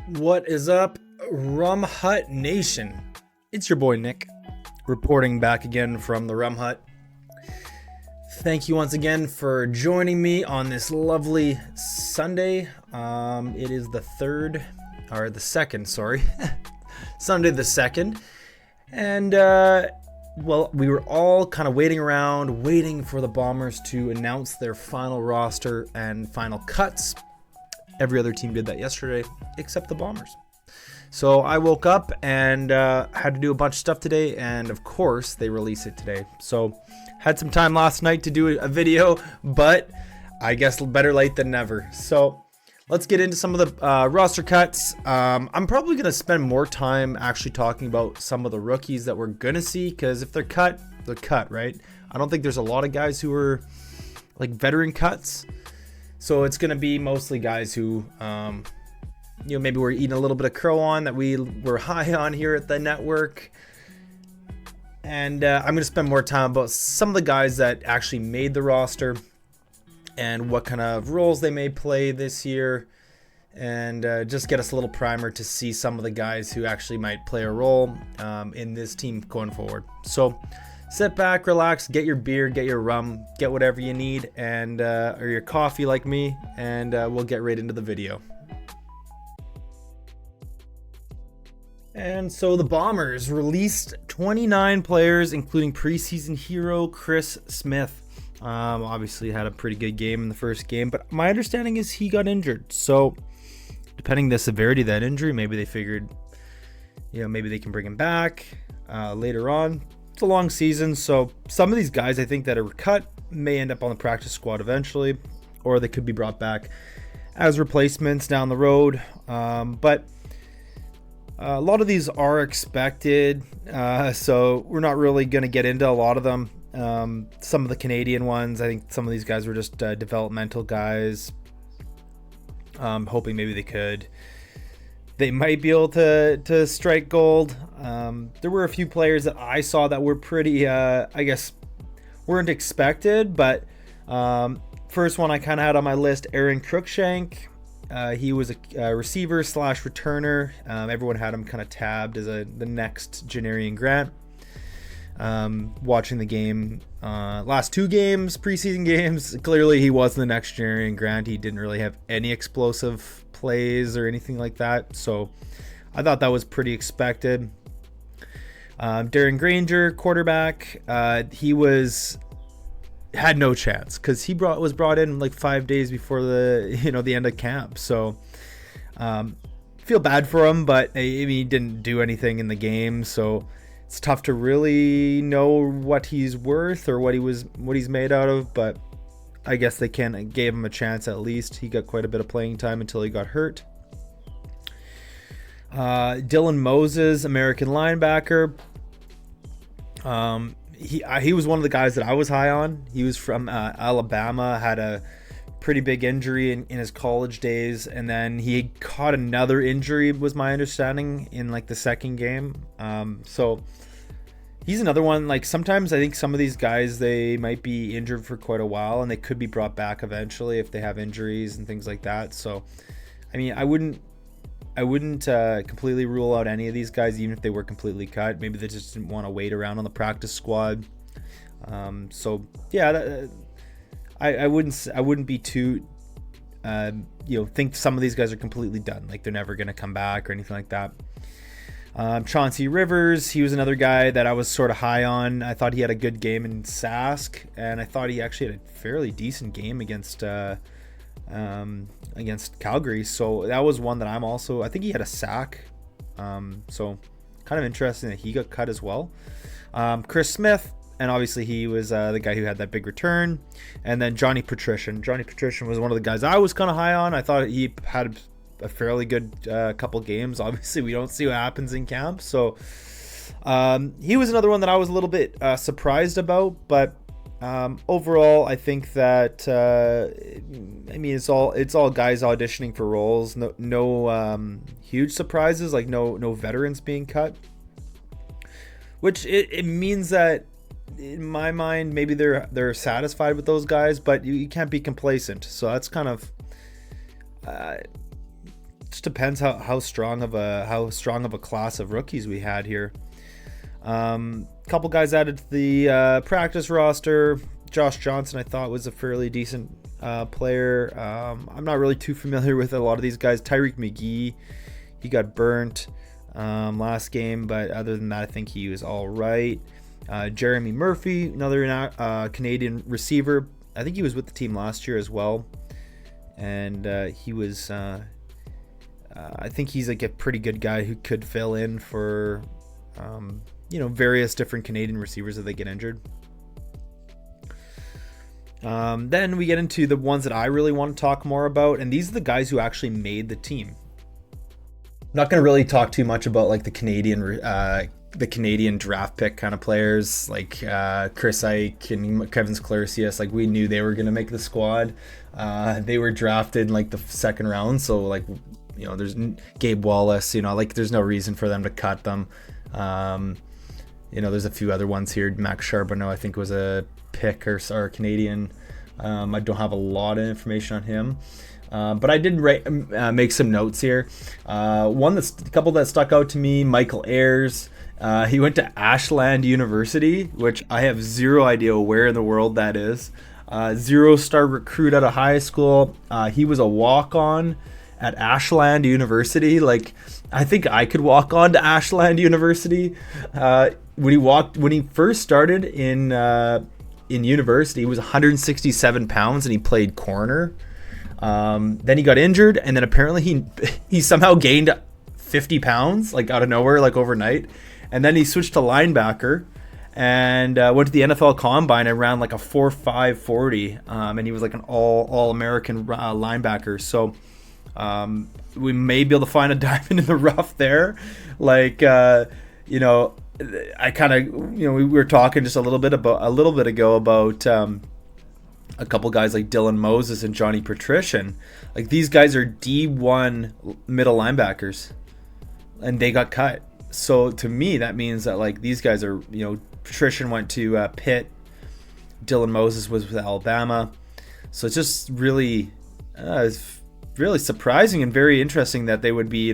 What is up, Rum Hut Nation? It's your boy Nick, reporting back again from the Rum Hut. Thank you once again for joining me on this lovely Sunday. It is the second, Sunday the 2nd. And, we were all kind of waiting for the Bombers to announce their final roster and final cuts. Every other team did that yesterday, except the Bombers. So I woke up and had to do a bunch of stuff today, and of course they release it today. So had some time last night to do a video, but I guess better late than never. So let's get into some of the roster cuts. I'm probably going to spend more time actually talking about some of the rookies that we're going to see, because if they're cut, right? I don't think there's a lot of guys who are like veteran cuts. So it's going to be mostly guys who, maybe we're eating a little bit of crow on, that we were high on here at the network. And I'm going to spend more time about some of the guys that actually made the roster and what kind of roles they may play this year. And just get us a little primer to see some of the guys who actually might play a role in this team going forward. So sit back, relax, get your beer, get your rum, get whatever you need, and or your coffee like me, and we'll get right into the video. And so the Bombers released 29 players, including preseason hero Chris Smith. Obviously had a pretty good game in the first game, but my understanding is he got injured. So depending the severity of that injury, maybe they figured, maybe they can bring him back later on. It's a long season, so some of these guys I think that are cut may end up on the practice squad eventually, or they could be brought back as replacements down the road. But a lot of these are expected, so we're not really going to get into a lot of them. Some of the Canadian ones, I think some of these guys were just developmental guys, hoping maybe they might be able to strike gold. There were a few players that I saw that were pretty, weren't expected, but first one I kind of had on my list, Aaron Cruikshank. He was a receiver / returner. Everyone had him kind of tabbed as the next Janarian Grant. Watching the game, last two games, preseason games, clearly he wasn't the next Janarian Grant. He didn't really have any explosive plays or anything like that, so I thought that was pretty expected. Darren Granger, quarterback, he had no chance because he was brought in like 5 days before the end of camp. So feel bad for him, but he didn't do anything in the game, so it's tough to really know what he's worth or what he's made out of. But I guess they gave him a chance at least. He got quite a bit of playing time until he got hurt. Dylan Moses, American linebacker. He was one of the guys that I was high on. He was from Alabama, had a pretty big injury in his college days, and then he caught another injury, was my understanding, in like the second game. So he's another one. Like sometimes I think some of these guys, they might be injured for quite a while and they could be brought back eventually if they have injuries and things like that. So I wouldn't completely rule out any of these guys, even if they were completely cut. Maybe they just didn't want to wait around on the practice squad. I wouldn't be too think some of these guys are completely done, like they're never going to come back or anything like that. Chauncey Rivers, he was another guy that I was sort of high on. I thought he had a good game in Sask, and I thought he actually had a fairly decent game against Calgary. So that was one that I think he had a sack. So kind of interesting that he got cut as well. Chris Smith, and obviously he was the guy who had that big return. And then Johnny Patrician. Johnny Patrician was one of the guys I was kind of high on. I thought he had a fairly good couple games. Obviously we don't see what happens in camp. So he was another one that I was a little bit surprised about, but overall, I think that it's all guys auditioning for roles. No huge surprises, like no veterans being cut, which it means that in my mind maybe they're satisfied with those guys, but you can't be complacent. So that's kind of just depends how strong of a class of rookies we had here. Couple guys added to the practice roster. Josh Johnson, I thought, was a fairly decent player. I'm not really too familiar with a lot of these guys. Tyreek McGee, he got burnt last game, but other than that, I think he was all right. Jeremy Murphy, another Canadian receiver. I think he was with the team last year as well, and he was. I think he's like a pretty good guy who could fill in for, various different Canadian receivers if they get injured. Then we get into the ones that I really want to talk more about, and these are the guys who actually made the team. I'm not going to really talk too much about like the Canadian draft pick kind of players like Chris Ike and Kevin Sklercius. Like, we knew they were going to make the squad. They were drafted in like the second round, so like, there's Gabe Wallace. There's no reason for them to cut them. There's a few other ones here. Max Charbonneau, I think, was a pick or Canadian. I don't have a lot of information on him, but I did make some notes here. A couple that stuck out to me: Michael Ayers. He went to Ashland University, which I have zero idea where in the world that is. 0-star recruit out of high school. He was a walk-on at Ashland University. Like, I think I could walk on to Ashland University. When he first started in university, he was 167 pounds and he played corner. Then he got injured, and then apparently he somehow gained 50 pounds, like out of nowhere, like overnight. And then he switched to linebacker and went to the NFL Combine and ran like a 4.5 40. And he was like an all-American linebacker. So we may be able to find a diamond in the rough there. Like, I kind of, we were talking just a little bit ago about a couple guys like Dylan Moses and Johnny Patrician. Like, these guys are D1 middle linebackers, and they got cut. So to me, that means that like these guys are, Patrician went to Pitt, Dylan Moses was with Alabama. So it's just really, it's really surprising and very interesting that they would be,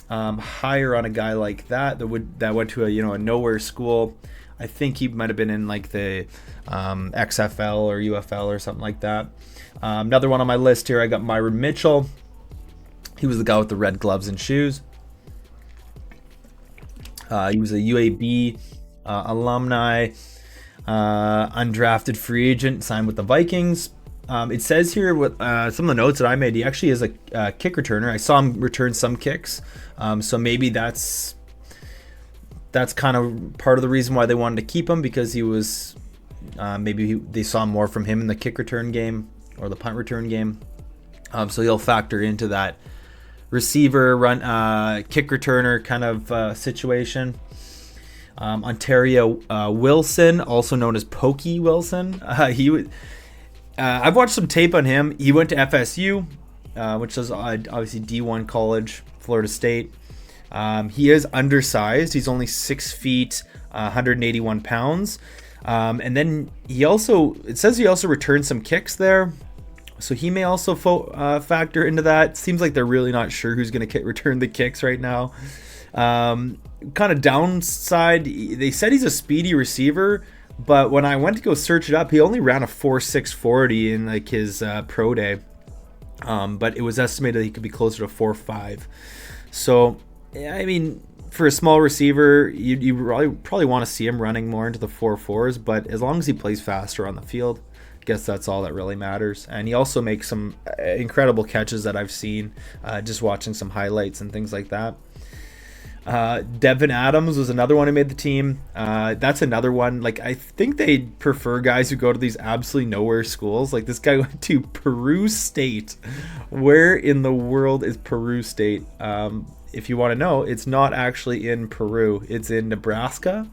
higher on a guy like that went to a nowhere school. I think he might have been in like the XFL or UFL or something like that. Another one on my list here, I got Myron Mitchell. He was the guy with the red gloves and shoes. He was a UAB alumni, undrafted free agent, signed with the Vikings. It says here with some of the notes that I made, he actually is a kick returner. I saw him return some kicks, so maybe that's kind of part of the reason why they wanted to keep him, because he was they saw more from him in the kick return game or the punt return game. So he'll factor into that receiver run kick returner kind of situation. Ontario Wilson, also known as Pokey Wilson. I've watched some tape on him. He went to FSU, which is obviously D1 college, Florida State. He is undersized. He's only 6 feet, 181 pounds. And then it says he also returned some kicks there. So he may also factor into that. Seems like they're really not sure who's going to return the kicks right now. Kind of downside, they said he's a speedy receiver, but when I went to go search it up, he only ran a 4.6 40 in like his pro day. But it was estimated he could be closer to 4.5. So, I mean, for a small receiver, you probably want to see him running more into the 4.4s, but as long as he plays faster on the field, I guess that's all that really matters. And he also makes some incredible catches that I've seen just watching some highlights and things like that. Devin Adams was another one who made the team. That's another one. Like, I think they prefer guys who go to these absolutely nowhere schools. Like, this guy went to Peru State. Where in the world is Peru State? If you want to know, it's not actually in Peru. It's in Nebraska.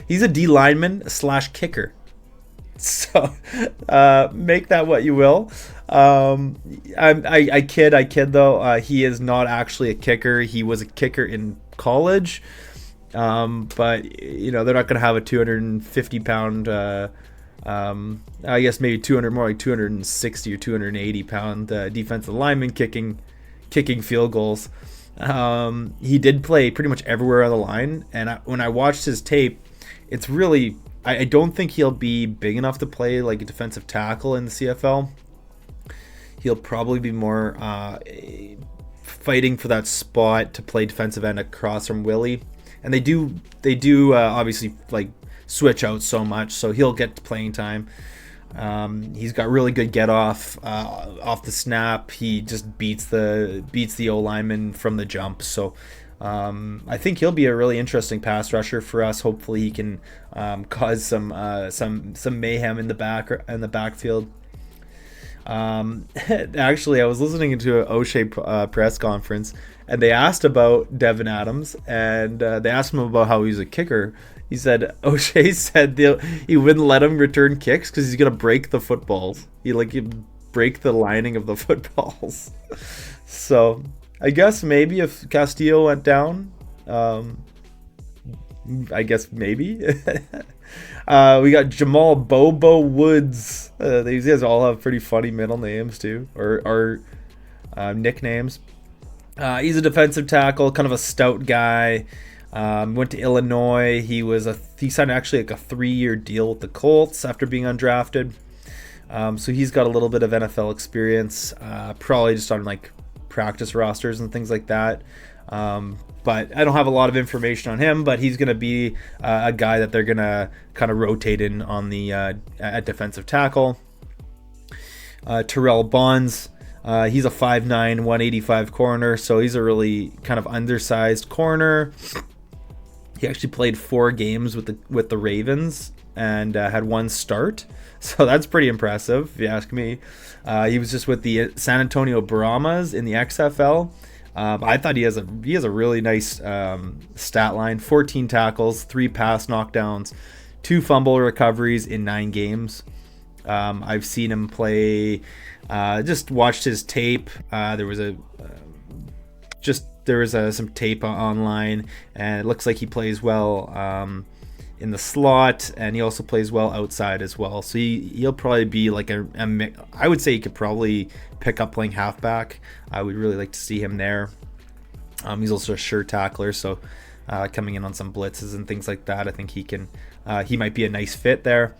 He's a D lineman / kicker. So make that what you will. I kid though. He is not actually a kicker. He was a kicker in college, but they're not going to have a 250 pound. I guess maybe 200, more like 260 or 280 pound defensive lineman kicking kicking field goals. He did play pretty much everywhere on the line, and when I watched his tape, it's really I don't think he'll be big enough to play like a defensive tackle in the CFL. He'll probably be more fighting for that spot to play defensive end across from Willie, and they do obviously like switch out so much, so he'll get playing time. He's got really good get off the snap. He just beats the O lineman from the jump. So I think he'll be a really interesting pass rusher for us. Hopefully he can cause some mayhem in the backfield. Actually, I was listening to an O'Shea press conference, and they asked about Devin Adams, and they asked him about how he's a kicker. He said O'Shea said he wouldn't let him return kicks because he's gonna break the footballs. He'd break the lining of the footballs. So I guess maybe if Castillo went down, I guess maybe. We got Jamal Bobo Woods. These guys all have pretty funny middle names too, or nicknames. He's a defensive tackle, kind of a stout guy. Went to Illinois. He signed actually like a 3-year deal with the Colts after being undrafted. So he's got a little bit of NFL experience, probably just on like practice rosters and things like that. But I don't have a lot of information on him, but he's going to be a guy that they're going to kind of rotate in on the at defensive tackle. Terrell Bonds, he's a 5'9", 185 corner, so he's a really kind of undersized corner. He actually played 4 games with the Ravens and had 1 start, so that's pretty impressive if you ask me. He was just with the San Antonio Brahmas in the XFL. I thought he has a really nice stat line: 14 tackles, 3 pass knockdowns, 2 fumble recoveries in 9 games. I've seen him play. Just watched his tape. There was some tape online, and it looks like he plays well in the slot, and he also plays well outside as well. So he'll probably be like I would say he could probably pick up playing halfback. I would really like to see him there. He's also a sure tackler, so coming in on some blitzes and things like that, I think he might be a nice fit there.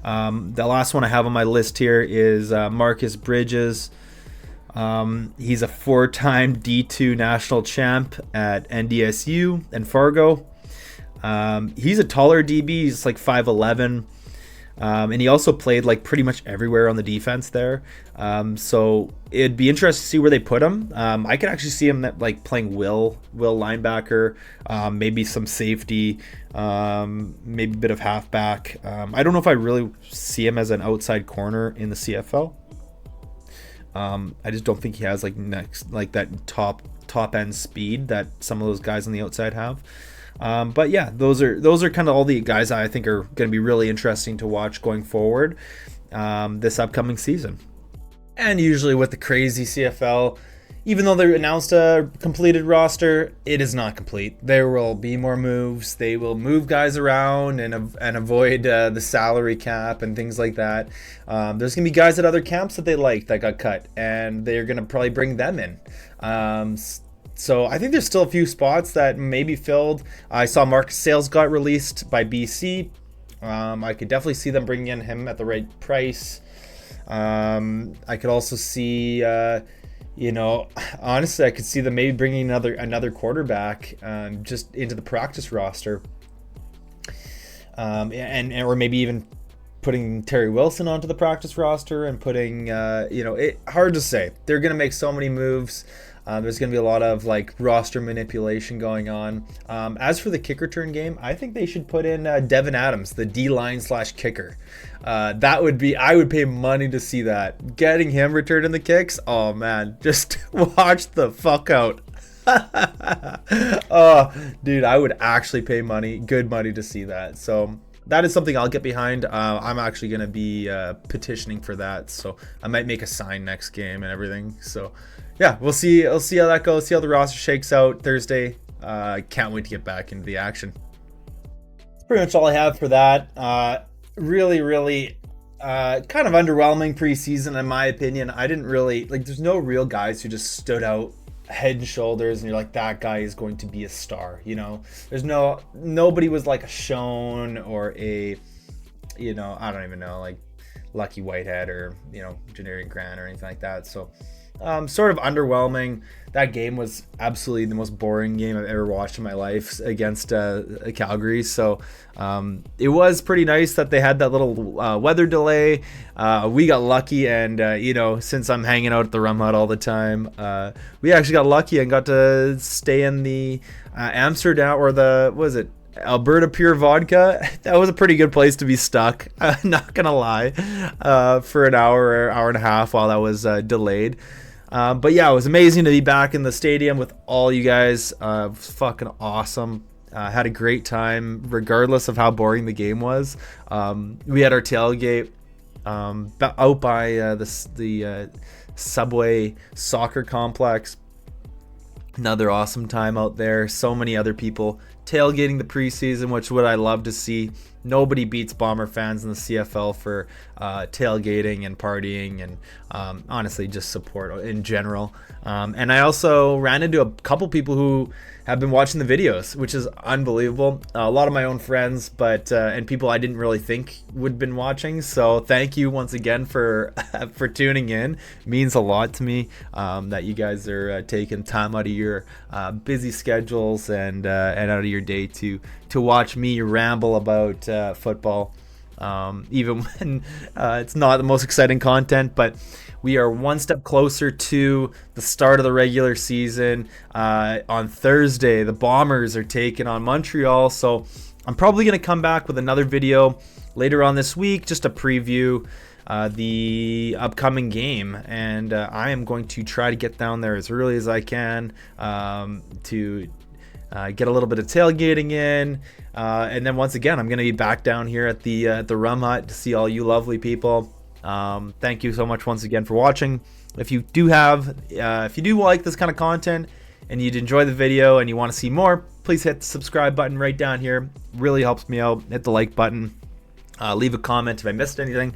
The last one I have on my list here is Marcus Bridges. He's a 4-time D2 national champ at NDSU and Fargo. He's a taller DB. He's like 5'11", and he also played like pretty much everywhere on the defense there. So it'd be interesting to see where they put him. I could actually see him like playing will linebacker, maybe some safety, maybe a bit of halfback. I don't know if I really see him as an outside corner in the CFL. I just don't think he has like that top end speed that some of those guys on the outside have. But yeah, those are kind of all the guys I think are going to be really interesting to watch going forward this upcoming season. And usually with the crazy CFL, even though they announced a completed roster, it is not complete. There will be more moves. They will move guys around and avoid the salary cap and things like that. There's going to be guys at other camps that they like that got cut, and they're going to probably bring them in. So I think there's still a few spots that may be filled. I saw Marcus Sales got released by BC. I could definitely see them bringing in him at the right price. I could also see, honestly, I could see them maybe bringing another quarterback just into the practice roster, or maybe even putting Terry Wilson onto the practice roster and putting, hard to say. They're going to make so many moves. There's going to be a lot of like roster manipulation going on. As for the kick return game, I think they should put in Devin Adams, the D-line / kicker. I would pay money to see that. Getting him returning the kicks, oh man, just watch the fuck out. Oh, dude, I would actually pay good money to see that. So that is something I'll get behind. I'm actually going to be petitioning for that. So I might make a sign next game and everything. So yeah, we'll see how that goes. See how the roster shakes out Thursday. Can't wait to get back into the action. That's pretty much all I have for that. Really kind of underwhelming preseason in my opinion. I didn't really there's no real guys who just stood out head and shoulders, and you're like, that guy is going to be a star. There's nobody was like a Schoen or a, I don't even know, like Lucky Whitehead or Janarian Grant or anything like that. So sort of underwhelming. That game was absolutely the most boring game I've ever watched in my life against Calgary. So it was pretty nice that they had that little weather delay. We got lucky, and since I'm hanging out at the Rum Hut all the time, we actually got lucky and got to stay in the Amsterdam, or Alberta Pure Vodka. That was a pretty good place to be stuck. Not gonna lie, for an hour or hour and a half while that was delayed. But yeah, it was amazing to be back in the stadium with all you guys. It was fucking awesome. Had a great time, regardless of how boring the game was. We had our tailgate out by the Subway soccer complex. Another awesome time out there. So many other people tailgating the preseason, which would I love to see. Nobody beats Bomber fans in the CFL for tailgating and partying, and honestly just support in general. And I also ran into a couple people who have been watching the videos, which is unbelievable. A lot of my own friends, but and people I didn't really think would been watching. So thank you once again for for tuning in. It means a lot to me that you guys are taking time out of your busy schedules and out of your day to watch me ramble about football, even when it's not the most exciting content. But we are one step closer to the start of the regular season. On Thursday, the Bombers are taking on Montreal, so I'm probably going to come back with another video later on this week, just to preview the upcoming game, and I am going to try to get down there as early as I can to get a little bit of tailgating in, and then once again I'm going to be back down here at the Rum Hut to see all you lovely people. Thank you so much once again for watching. If you do like this kind of content and you'd enjoy the video and you want to see more, please hit the subscribe button right down here. Really helps me out. Hit the like button. Leave a comment if I missed anything.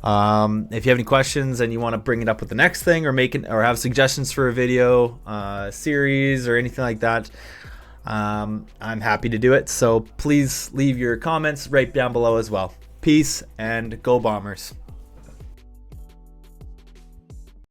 If you have any questions and you want to bring it up with the next thing, or have suggestions for a video series or anything like that, I'm happy to do it. So please leave your comments right down below as well. Peace and go Bombers.